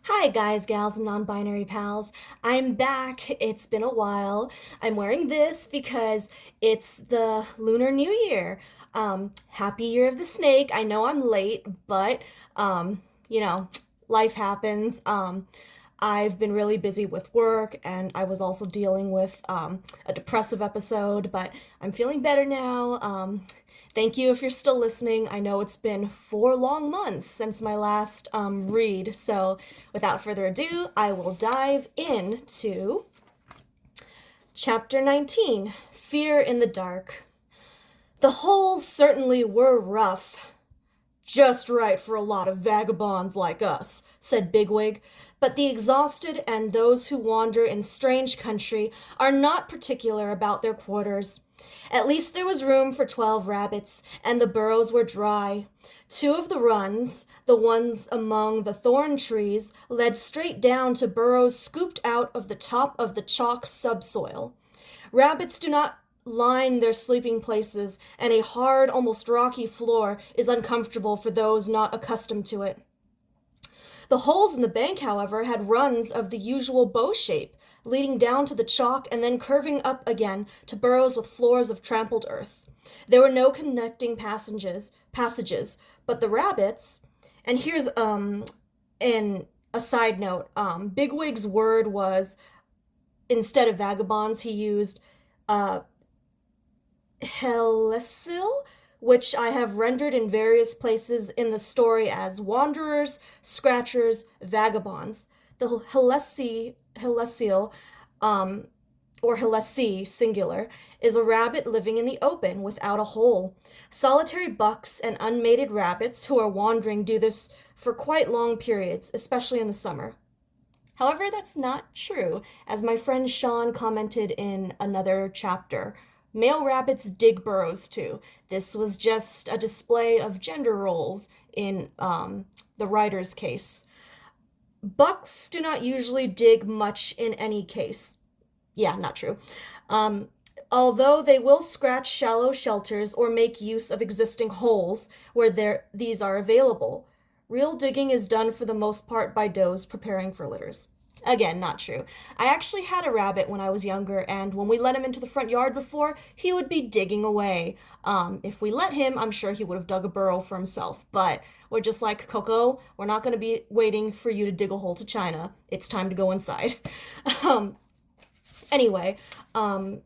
Hi, guys, gals, and non binary pals. I'm back. It's been a while. I'm wearing this because it's the Lunar New Year. Happy Year of the Snake. I know I'm late, but, um, you know, life happens. I've been really busy with work, and I was also dealing with a depressive episode, but I'm feeling better now. Thank you if you're still listening. I know it's been 4 long months since my last read, so without further ado, I will dive into Chapter 19, Fear in the Dark. The holes certainly were rough. Just right for a lot of vagabonds like us, said Bigwig, but the exhausted and those who wander in strange country are not particular about their quarters. At least there was room for 12 rabbits, and the burrows were dry. Two of the runs, the ones among the thorn trees, led straight down to burrows scooped out of the top of the chalk subsoil. Rabbits do not line their sleeping places, and a hard, almost rocky floor is uncomfortable for those not accustomed to it. The holes in the bank, however, had runs of the usual bow shape, leading down to the chalk and then curving up again to burrows with floors of trampled earth. There were no connecting passages, but the rabbits, and here's in a side note, Bigwig's word was, instead of vagabonds, he used uh Helesil, which I have rendered in various places in the story as wanderers, scratchers, vagabonds. The Helesil, um, or Helesi, singular, is a rabbit living in the open without a hole. Solitary bucks and unmated rabbits who are wandering do this for quite long periods, especially in the summer. However, that's not true, as my friend Sean commented in another chapter. Male rabbits dig burrows too. This was just a display of gender roles in the writer's case. Bucks do not usually dig much in any case. Yeah, not true. Um, Although they will scratch shallow shelters or make use of existing holes where these are available. Real digging is done for the most part by does preparing for litters. Again, not true. I actually had a rabbit when I was younger, and when we let him into the front yard before, he would be digging away. If we let him, I'm sure he would have dug a burrow for himself, but we're just like, Coco, we're not going to be waiting for you to dig a hole to China. It's time to go inside. um, anyway, um,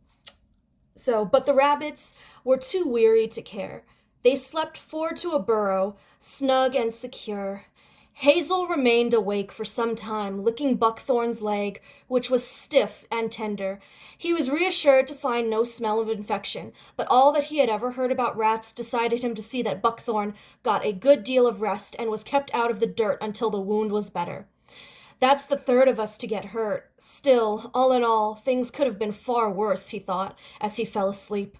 but the rabbits were too weary to care. They slept forward to a burrow, snug and secure. Hazel remained awake for some time, licking Buckthorn's leg, which was stiff and tender. He was reassured to find no smell of infection, but all that he had ever heard about rats decided him to see that Buckthorn got a good deal of rest and was kept out of the dirt until the wound was better. That's the third of us to get hurt. Still, all in all, things could have been far worse, he thought, as he fell asleep.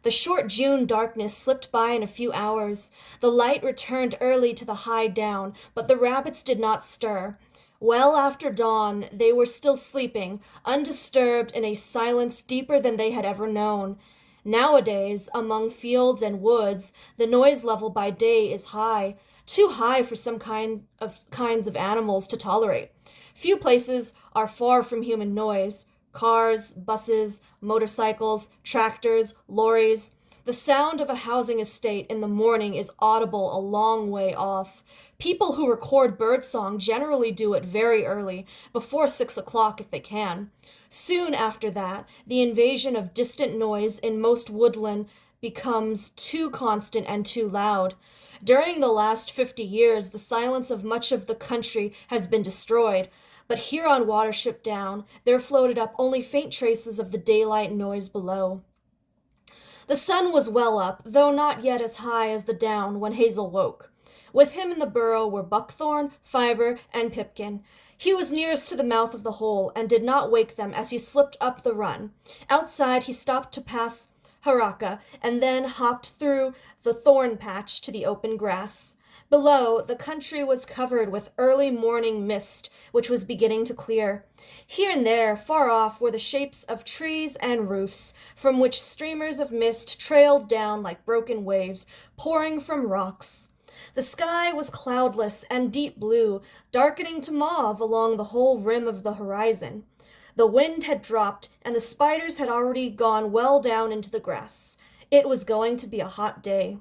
The short June darkness slipped by in a few hours. The light returned early to the hide down, but the rabbits did not stir. Well after dawn, they were still sleeping, undisturbed in a silence deeper than they had ever known. Nowadays, among fields and woods, the noise level by day is high, too high for some kinds of animals to tolerate. Few places are far from human noise. Cars, buses, motorcycles, tractors, lorries. The sound of a housing estate in the morning is audible a long way off. People who record birdsong generally do it very early, before 6 o'clock if they can. Soon after that, the invasion of distant noise in most woodland becomes too constant and too loud. During the last 50 years, the silence of much of the country has been destroyed, but here on Watership Down there floated up only faint traces of the daylight noise below. The sun was well up, though not yet as high as the down, when Hazel woke. With him in the burrow were Buckthorn, Fiver, and Pipkin. He was nearest to the mouth of the hole, and did not wake them as he slipped up the run. Outside he stopped to pass Haraka, and then hopped through the thorn patch to the open grass. Below, the country was covered with early morning mist, which was beginning to clear. Here and there, far off, were the shapes of trees and roofs, from which streamers of mist trailed down like broken waves, pouring from rocks. The sky was cloudless and deep blue, darkening to mauve along the whole rim of the horizon. The wind had dropped, and the spiders had already gone well down into the grass. It was going to be a hot day.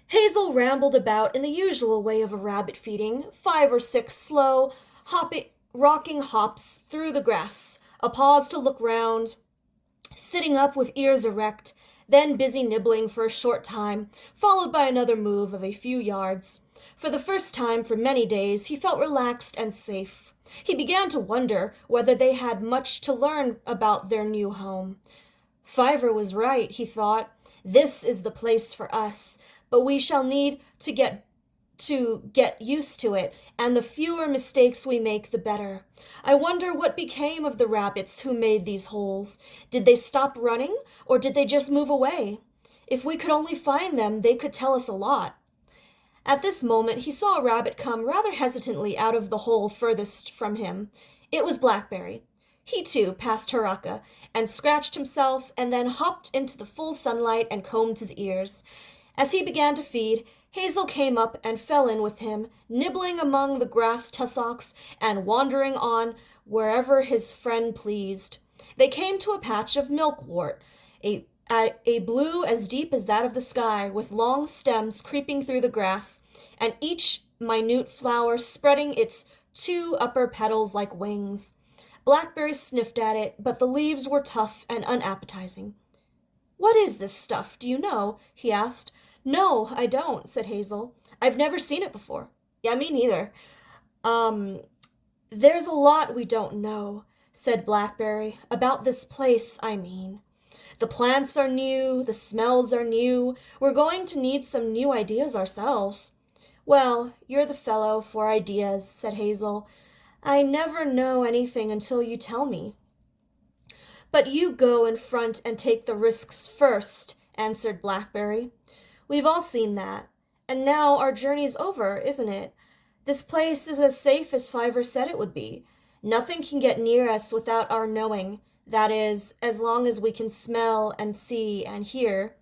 Hazel rambled about in the usual way of a rabbit feeding, 5 or 6 slow, rocking hops through the grass, a pause to look round, sitting up with ears erect, then busy nibbling for a short time, followed by another move of a few yards. For the first time for many days he felt relaxed and safe. He began to wonder whether they had much to learn about their new home. Fiver was right, he thought. This is the place for us, but we shall need to get used to it, and the fewer mistakes we make, the better. I wonder what became of the rabbits who made these holes. Did they stop running, or did they just move away? If we could only find them, they could tell us a lot. At this moment he saw a rabbit come rather hesitantly out of the hole furthest from him. It was Blackberry. He too passed Haraka, and scratched himself, and then hopped into the full sunlight and combed his ears. As he began to feed, Hazel came up and fell in with him, nibbling among the grass tussocks and wandering on wherever his friend pleased. They came to a patch of milkwort, a blue as deep as that of the sky, with long stems creeping through the grass, and each minute flower spreading its 2 upper petals like wings. Blackberry sniffed at it, but the leaves were tough and unappetizing. "What is this stuff, do you know?" he asked. "No, I don't," said Hazel. "I've never seen it before." "Yeah, me neither." There's a lot we don't know," said Blackberry. "About this place, I mean. The plants are new, the smells are new. We're going to need some new ideas ourselves." "Well, you're the fellow for ideas," said Hazel. "I never know anything until you tell me." "But you go in front and take the risks first," answered Blackberry. "We've all seen that. And now our journey's over, isn't it? This place is as safe as Fiver said it would be. Nothing can get near us without our knowing. That is, as long as we can smell and see and hear.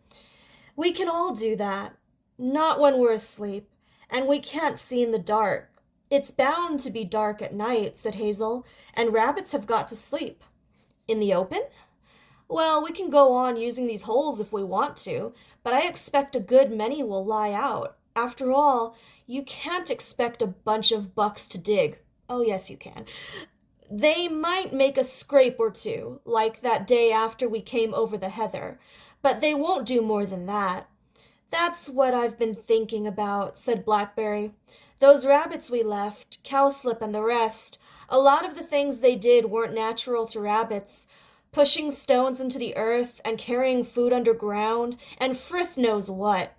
We can all do that. Not when we're asleep. And we can't see in the dark. It's bound to be dark at night," said Hazel, "and rabbits have got to sleep." "In the open?" "Well, we can go on using these holes if we want to, but I expect a good many will lie out. After all, you can't expect a bunch of bucks to dig." "Oh, yes, you can. They might make a scrape or two, like that day after we came over the heather, but they won't do more than that." "That's what I've been thinking about," said Blackberry. "Those rabbits we left, Cowslip and the rest, a lot of the things they did weren't natural to rabbits. Pushing stones into the earth and carrying food underground, and frith knows what.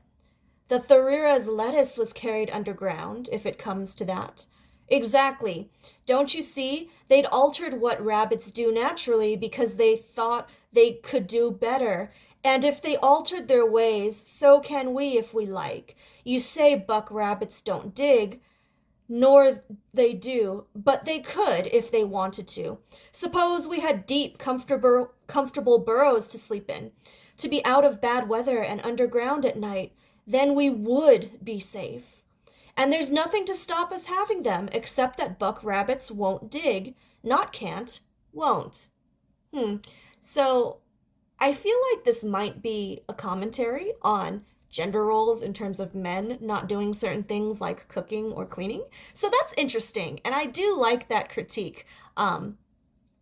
The Tharira's lettuce was carried underground, if it comes to that." "Exactly. Don't you see? They'd altered what rabbits do naturally because they thought they could do better. And if they altered their ways, so can we if we like. You say buck rabbits don't dig, nor they do, but they could if they wanted to. Suppose we had deep, comfortable burrows to sleep in, to be out of bad weather and underground at night, then we would be safe. And there's nothing to stop us having them, except that buck rabbits won't dig. Not can't, won't. So I feel like this might be a commentary on gender roles in terms of men not doing certain things like cooking or cleaning. So that's interesting, and I do like that critique.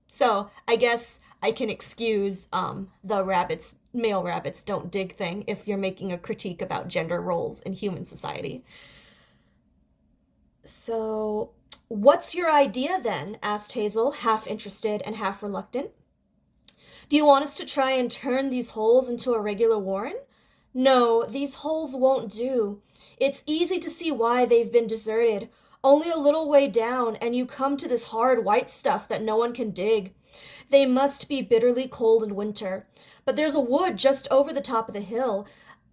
So I guess I can excuse the male rabbits don't dig thing if you're making a critique about gender roles in human society. "So, what's your idea then?" asked Hazel, half interested and half reluctant. "Do you want us to try and turn these holes into a regular warren?" "No, these holes won't do. It's easy to see why they've been deserted. Only a little way down, and you come to this hard white stuff that no one can dig. They must be bitterly cold in winter. But there's a wood just over the top of the hill.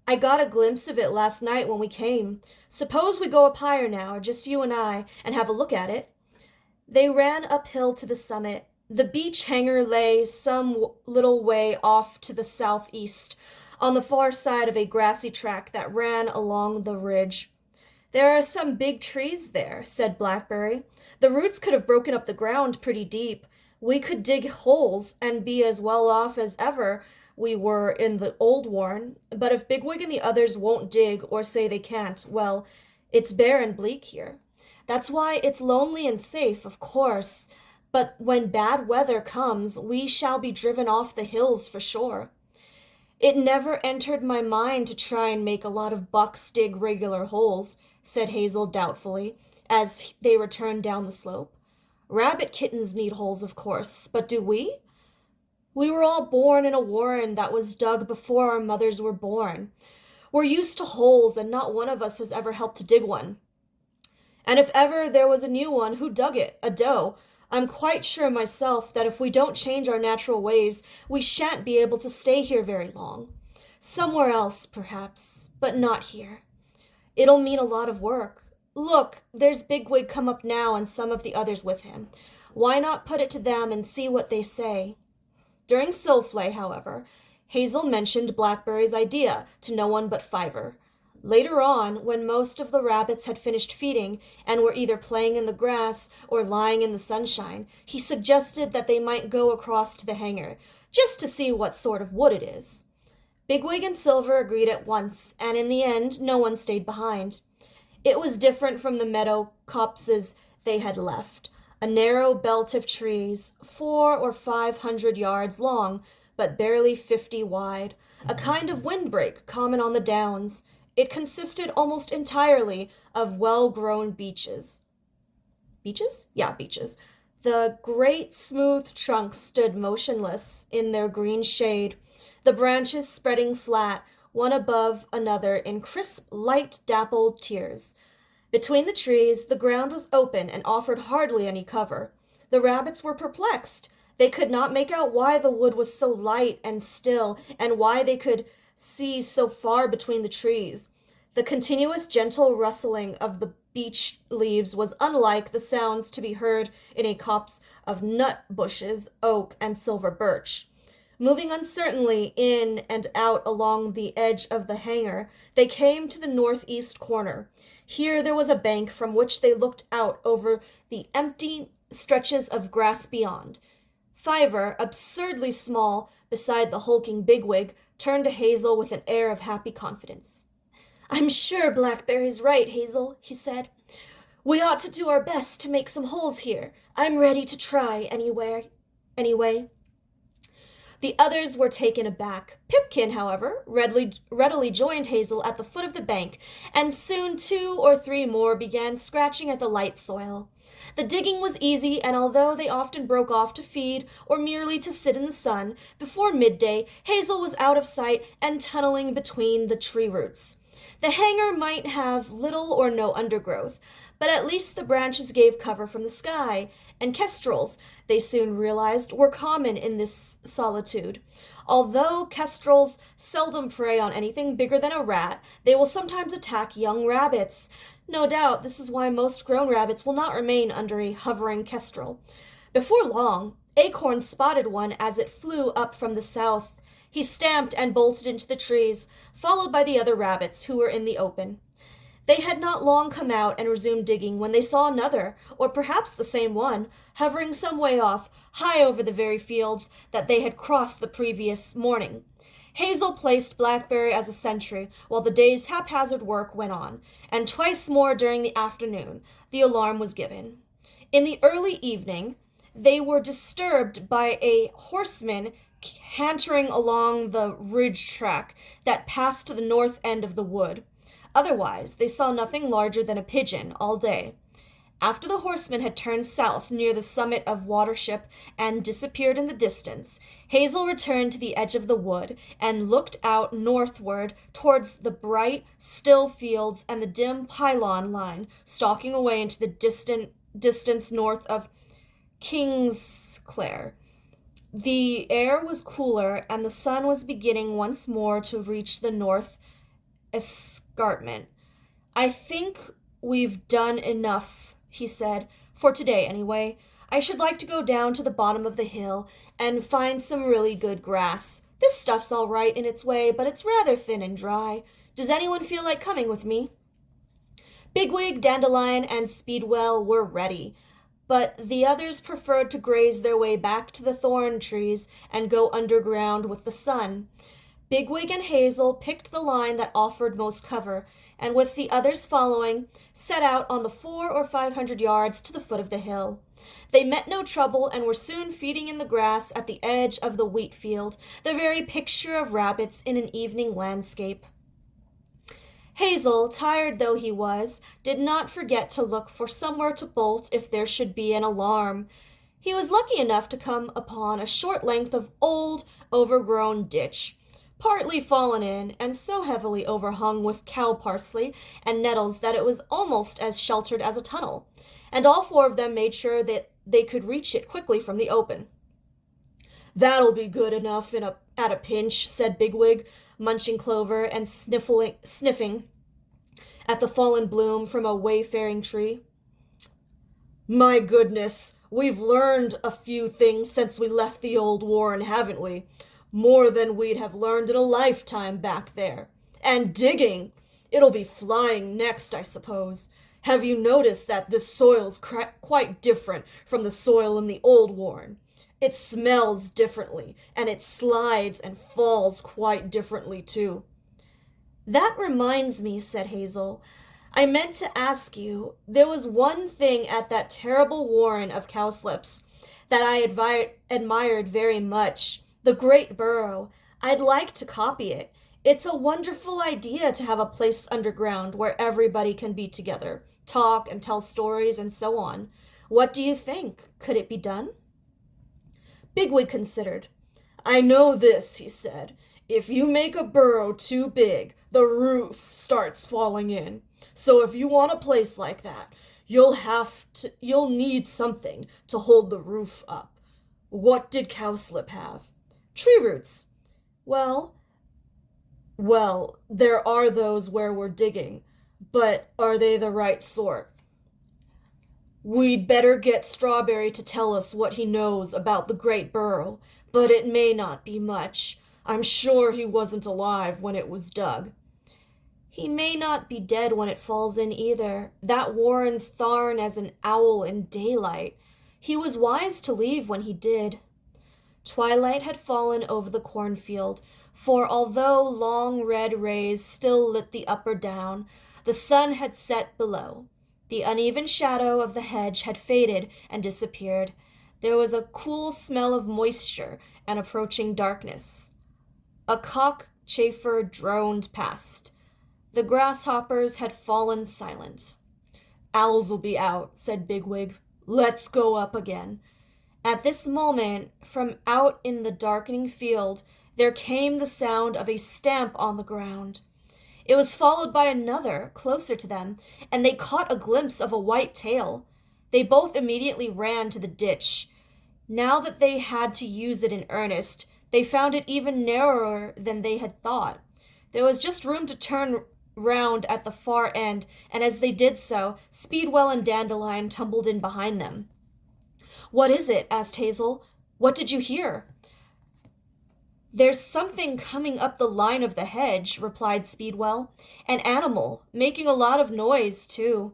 I got a glimpse of it last night when we came. Suppose we go up higher now, just you and I, and have a look at it." They ran uphill to the summit. The beach hanger lay some little way off to the southeast, on the far side of a grassy track that ran along the ridge. "There are some big trees there," said Blackberry. "The roots could have broken up the ground pretty deep. We could dig holes and be as well off as ever we were in the old warren. But if Bigwig and the others won't dig or say they can't, well, it's bare and bleak here. That's why it's lonely and safe, of course. But when bad weather comes, we shall be driven off the hills for sure." "It never entered my mind to try and make a lot of bucks dig regular holes," said Hazel doubtfully, as they returned down the slope. "Rabbit kittens need holes, of course, but do we? We were all born in a warren that was dug before our mothers were born. We're used to holes, and not one of us has ever helped to dig one. And if ever there was a new one, who dug it? A doe. I'm quite sure myself that if we don't change our natural ways, we shan't be able to stay here very long. Somewhere else, perhaps, but not here. It'll mean a lot of work. Look, there's Bigwig come up now and some of the others with him. Why not put it to them and see what they say?" During Silflay, however, Hazel mentioned Blackberry's idea to no one but Fiver. Later on, when most of the rabbits had finished feeding and were either playing in the grass or lying in the sunshine, he suggested that they might go across to the hangar, just to see what sort of wood it is. Bigwig and Silver agreed at once, and in the end no one stayed behind. It was different from the meadow copses they had left, a narrow belt of trees, 400 or 500 yards long, but barely 50 wide, a kind of windbreak common on the downs. It consisted almost entirely of well-grown beeches. Beeches? Yeah, beeches. The great smooth trunks stood motionless in their green shade, the branches spreading flat, one above another in crisp, light dappled tiers. Between the trees, the ground was open and offered hardly any cover. The rabbits were perplexed. They could not make out why the wood was so light and still, and why they could see so far between the trees. The continuous gentle rustling of the beech leaves was unlike the sounds to be heard in a copse of nut bushes, oak, and silver birch. Moving uncertainly in and out along the edge of the hangar, they came to the northeast corner. Here there was a bank from which they looked out over the empty stretches of grass beyond. Fiver, absurdly small beside the hulking Bigwig, turned to Hazel with an air of happy confidence. "I'm sure Blackberry's right, Hazel," he said. "We ought to do our best to make some holes here. I'm ready to try anyway. The others were taken aback. Pipkin, however, readily joined Hazel at the foot of the bank, and soon 2 or 3 more began scratching at the light soil. The digging was easy, and although they often broke off to feed or merely to sit in the sun, before midday Hazel was out of sight and tunneling between the tree roots. The hangar might have little or no undergrowth, but at least the branches gave cover from the sky, and kestrels, they soon realized, were common in this solitude. Although kestrels seldom prey on anything bigger than a rat, they will sometimes attack young rabbits. No doubt this is why most grown rabbits will not remain under a hovering kestrel. Before long, Acorn spotted one as it flew up from the south. He stamped and bolted into the trees, followed by the other rabbits who were in the open. They had not long come out and resumed digging when they saw another, or perhaps the same one, hovering some way off, high over the very fields that they had crossed the previous morning. Hazel placed Blackberry as a sentry while the day's haphazard work went on, and twice more during the afternoon the alarm was given. In the early evening they were disturbed by a horseman cantering along the ridge track that passed to the north end of the wood. Otherwise, they saw nothing larger than a pigeon all day. After the horseman had turned south near the summit of Watership and disappeared in the distance, Hazel returned to the edge of the wood and looked out northward towards the bright, still fields and the dim pylon line stalking away into the distance north of Kingsclere. The air was cooler, and the sun was beginning once more to reach the north escarpment. "I think we've done enough," he said, "for today anyway. I should like to go down to the bottom of the hill and find some really good grass. This stuff's all right in its way, but it's rather thin and dry. Does anyone feel like coming with me?" Bigwig, Dandelion, and Speedwell were ready, but the others preferred to graze their way back to the thorn trees and go underground with the sun. Bigwig and Hazel picked the line that offered most cover, and with the others following, set out on the 400 or 500 yards to the foot of the hill. They met no trouble and were soon feeding in the grass at the edge of the wheat field, the very picture of rabbits in an evening landscape. Hazel, tired though he was, did not forget to look for somewhere to bolt if there should be an alarm. He was lucky enough to come upon a short length of old, overgrown ditch, partly fallen in, and so heavily overhung with cow parsley and nettles that it was almost as sheltered as a tunnel, and all four of them made sure that they could reach it quickly from the open. "That'll be good enough at a pinch," said Bigwig, munching clover and sniffing at the fallen bloom from a wayfaring tree. "My goodness, we've learned a few things since we left the old warren, haven't we? More than we'd have learned in a lifetime back there. And digging! It'll be flying next, I suppose. Have you noticed that this soil's quite different from the soil in the old warren? It smells differently, and it slides and falls quite differently, too." "That reminds me," said Hazel. "I meant to ask you, there was one thing at that terrible warren of cowslips that I admired very much, the great burrow. I'd like to copy it. It's a wonderful idea to have a place underground where everybody can be together, talk and tell stories and so on. What do you think? Could it be done?" Bigwig considered. "I know this," he said. "If you make a burrow too big, the roof starts falling in. So if you want a place like that, you'll need something to hold the roof up. What did Cowslip have?" "Tree roots." Well, there are those where we're digging, but are they the right sort?" "We'd better get Strawberry to tell us what he knows about the great burrow, but it may not be much. I'm sure he wasn't alive when it was dug." "He may not be dead when it falls in either. That warren's thorn as an owl in daylight. He was wise to leave when he did." Twilight had fallen over the cornfield, for although long red rays still lit the upper down, the sun had set below. The uneven shadow of the hedge had faded and disappeared. There was a cool smell of moisture and approaching darkness. A cockchafer droned past. The grasshoppers had fallen silent. "Owls'll be out," said Bigwig. "Let's go up again." At this moment, from out in the darkening field, there came the sound of a stamp on the ground. It was followed by another, closer to them, and they caught a glimpse of a white tail. They both immediately ran to the ditch. Now that they had to use it in earnest, they found it even narrower than they had thought. There was just room to turn round at the far end, and as they did so, Speedwell and Dandelion tumbled in behind them. "What is it?" asked Hazel. "What did you hear?" "There's something coming up the line of the hedge," replied Speedwell. "An animal, making a lot of noise, too."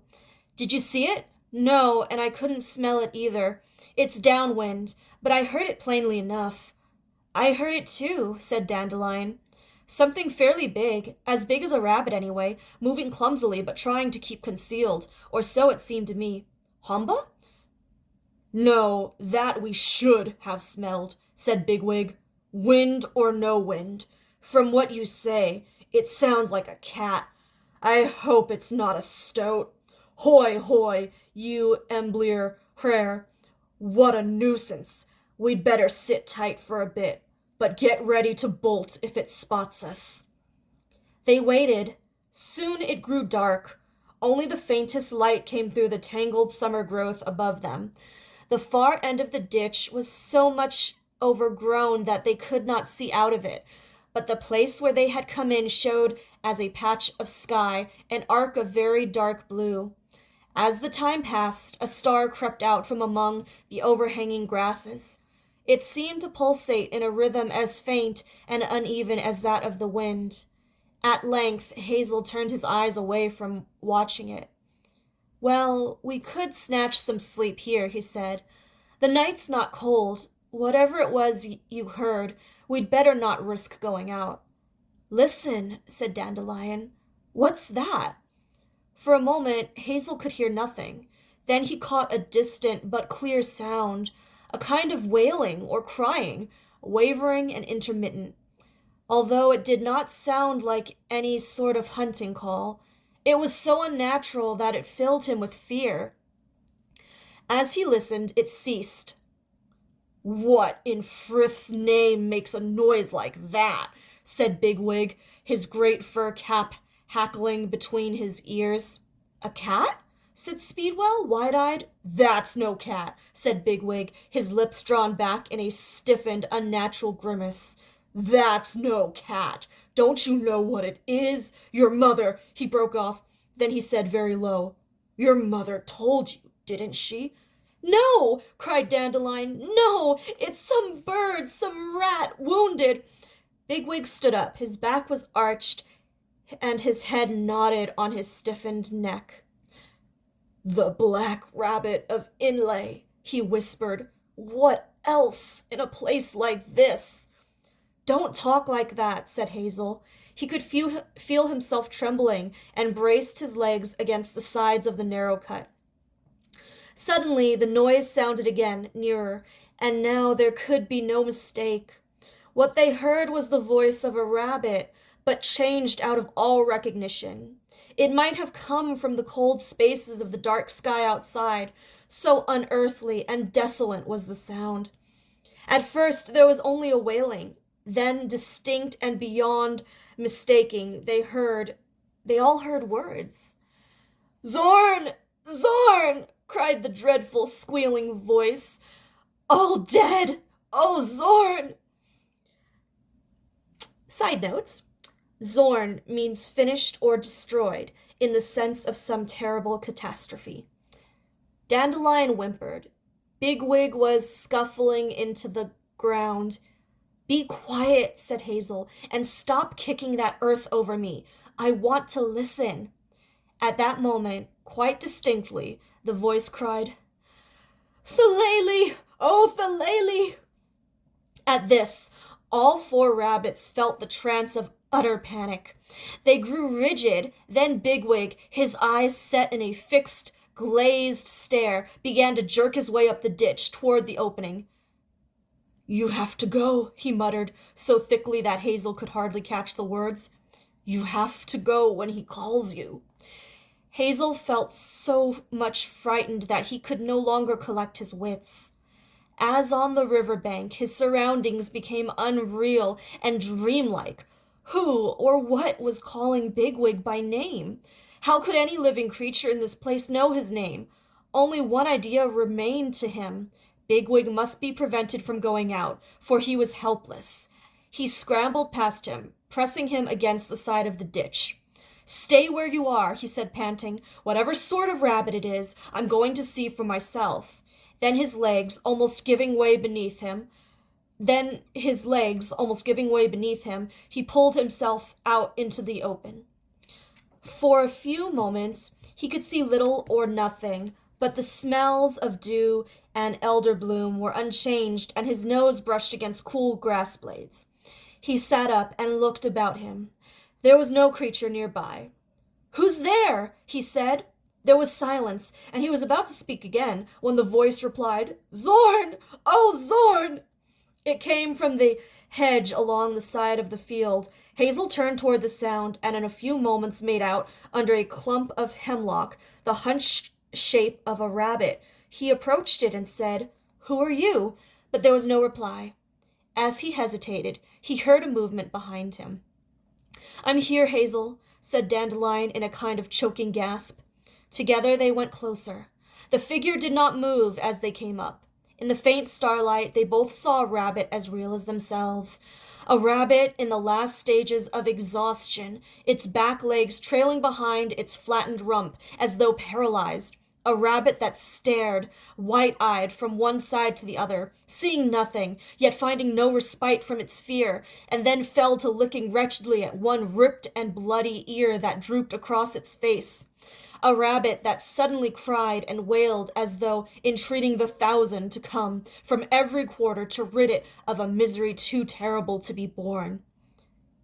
"Did you see it?" "No, and I couldn't smell it either. It's downwind, but I heard it plainly enough." "I heard it too," said Dandelion. "Something fairly big, as big as a rabbit anyway, moving clumsily but trying to keep concealed, or so it seemed to me." "Hamba?" "No, that we should have smelled," said Bigwig. "Wind or no wind. From what you say, it sounds like a cat. I hope it's not a stoat. Hoy, hoy, you Emblier Prayer. What a nuisance. We'd better sit tight for a bit, but get ready to bolt if it spots us." They waited. Soon it grew dark. Only the faintest light came through the tangled summer growth above them. The far end of the ditch was so much overgrown that they could not see out of it, but the place where they had come in showed as a patch of sky, an arc of very dark blue. As the time passed, a star crept out from among the overhanging grasses. It seemed to pulsate in a rhythm as faint and uneven as that of the wind. At length, Hazel turned his eyes away from watching it. "Well, we could snatch some sleep here," he said. "The night's not cold. Whatever it was you heard, we'd better not risk going out." "Listen," said Dandelion. "What's that?" For a moment, Hazel could hear nothing. Then he caught a distant but clear sound, a kind of wailing or crying, wavering and intermittent. Although it did not sound like any sort of hunting call, it was so unnatural that it filled him with fear. As he listened, it ceased. "What in Frith's name makes a noise like that?" said Bigwig, his great fur cap hackling between his ears. "A cat?" said Speedwell, wide-eyed. "That's no cat," said Bigwig, his lips drawn back in a stiffened, unnatural grimace. "That's no cat. Don't you know what it is? Your mother—" He broke off. Then he said very low, "Your mother told you, didn't she?" "No!" cried Dandelion. "No! It's some bird, some rat, wounded." Bigwig stood up. His back was arched, and his head nodded on his stiffened neck. "The black rabbit of Inlay," he whispered. "What else in a place like this?" "Don't talk like that," said Hazel. He could feel himself trembling, and braced his legs against the sides of the narrow cut. Suddenly the noise sounded again, nearer, and now there could be no mistake. What they heard was the voice of a rabbit, but changed out of all recognition. It might have come from the cold spaces of the dark sky outside, so unearthly and desolate was the sound. At first there was only a wailing, then distinct and beyond mistaking, they all heard words. "Zorn! Zorn!" cried the dreadful squealing voice. "All dead! Oh, Zorn!" Side note: Zorn means finished or destroyed, in the sense of some terrible catastrophe. Dandelion whimpered. Bigwig was scuffling into the ground. "Be quiet," said Hazel, "and stop kicking that earth over me. I want to listen." At that moment, quite distinctly, the voice cried, "Thalele! Oh, Thalele!" At this, all four rabbits felt the trance of utter panic. They grew rigid. Then Bigwig, his eyes set in a fixed, glazed stare, began to jerk his way up the ditch toward the opening. "You have to go," he muttered, so thickly that Hazel could hardly catch the words. "You have to go when he calls you." Hazel felt so much frightened that he could no longer collect his wits. As on the riverbank, his surroundings became unreal and dreamlike. Who or what was calling Bigwig by name? How could any living creature in this place know his name? Only one idea remained to him. Bigwig must be prevented from going out, for he was helpless. He scrambled past him, pressing him against the side of the ditch. "Stay where you are," he said, panting. "Whatever sort of rabbit it is, I'm going to see for myself." Then his legs almost giving way beneath him, he pulled himself out into the open. For a few moments he could see little or nothing, but the smells of dew and elder bloom were unchanged, and his nose brushed against cool grass blades. He sat up and looked about him. There was no creature nearby. "Who's there?" he said. There was silence, and he was about to speak again, when the voice replied, "Zorn! Oh, Zorn!" It came from the hedge along the side of the field. Hazel turned toward the sound, and in a few moments made out, under a clump of hemlock, the hunched shape of a rabbit. He approached it and said, "Who are you?" But there was no reply. As he hesitated, he heard a movement behind him. "I'm here, Hazel," said Dandelion in a kind of choking gasp. Together they went closer. The figure did not move as they came up. In the faint starlight, they both saw a rabbit as real as themselves. A rabbit in the last stages of exhaustion, its back legs trailing behind its flattened rump as though paralyzed. A rabbit that stared, wide-eyed, from one side to the other, seeing nothing, yet finding no respite from its fear, and then fell to looking wretchedly at one ripped and bloody ear that drooped across its face. A rabbit that suddenly cried and wailed as though entreating the thousand to come from every quarter to rid it of a misery too terrible to be borne.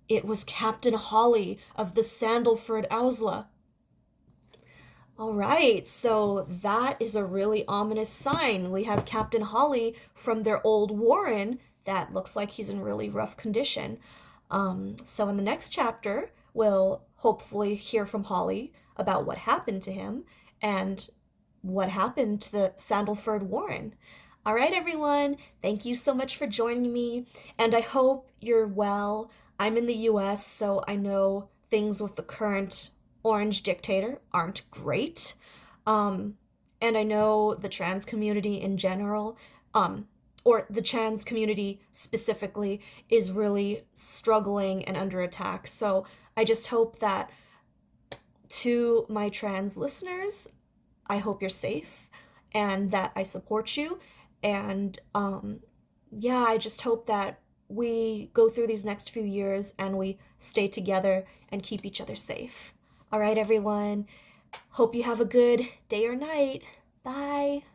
It was Captain Hawley of the Sandalford Owsla. All right, so that is a really ominous sign. We have Captain Hawley from their old warren that looks like he's in really rough condition. So in the next chapter, we'll hopefully hear from Hawley about what happened to him and what happened to the Sandalford Warren. All right, everyone, thank you so much for joining me, and I hope you're well. I'm in the US, so I know things with the current orange dictator aren't great. And I know the trans community in general, or the trans community specifically, is really struggling and under attack. So I just hope that to my trans listeners, I hope you're safe and that I support you. And yeah, I just hope that we go through these next few years and we stay together and keep each other safe. All right, everyone. Hope you have a good day or night. Bye.